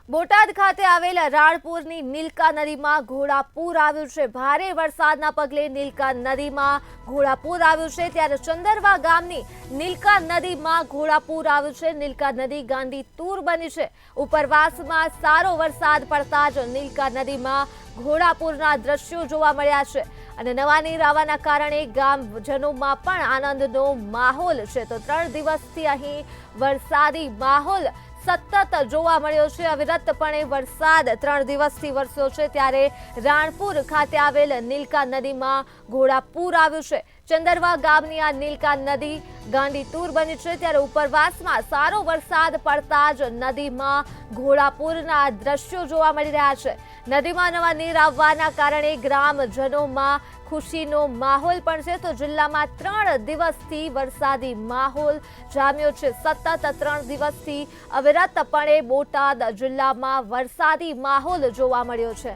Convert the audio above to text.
બોટાદ ખાતે આવેલ રાણપુરની નીલકા નદીમાં ઘોડાપૂર આવ્યું છે। ભારે વરસાદના પગલે નીલકા નદીમાં ઘોડાપૂર આવ્યું છે, ત્યારે ચંદરવા ગામની નીલકા નદીમાં ઘોડાપૂર આવ્યું છે। નીલકા નદી ગાંડી તૂર બની છે। ઉપરવાસમાં સારો વરસાદ પડતા જ નીલકા નદીમાં ઘોડાપૂરના દ્રશ્યો જોવા મળ્યા છે અને નવા નીર આવવાના કારણે ગામજનોમાં પણ આનંદનો માહોલ છે। તો 3 દિવસથી અહીં વરસાદી માહોલ સતત જોવા મળ્યો છે। અવિરતપણે વરસાદ 3 દિવસથી વરસ્યો છે, ત્યારે રાણપુર ખાતે આવેલ નીલકા નદીમાં ઘોડાપૂર આવ્યું છે। ચંદરવા ગામની આ નીલકા નદી ગાંડી તૂર બની છે, ત્યારે ઉપરવાસમાં સારો વરસાદ પડતા જ નદીમાં ઘોડાપૂરના દ્રશ્યો જોવા મળી રહ્યા છે। નદીમાં નવા નીર આવવાના કારણે ગ્રામજનોમાં ખુશીનો માહોલ પણ છે। તો જિલ્લામાં 3 દિવસથી વરસાદી માહોલ જામ્યો છે। સતત 3 દિવસથી અવિરતપણે બોટાદ જિલ્લામાં વરસાદી માહોલ જોવા મળ્યો છે।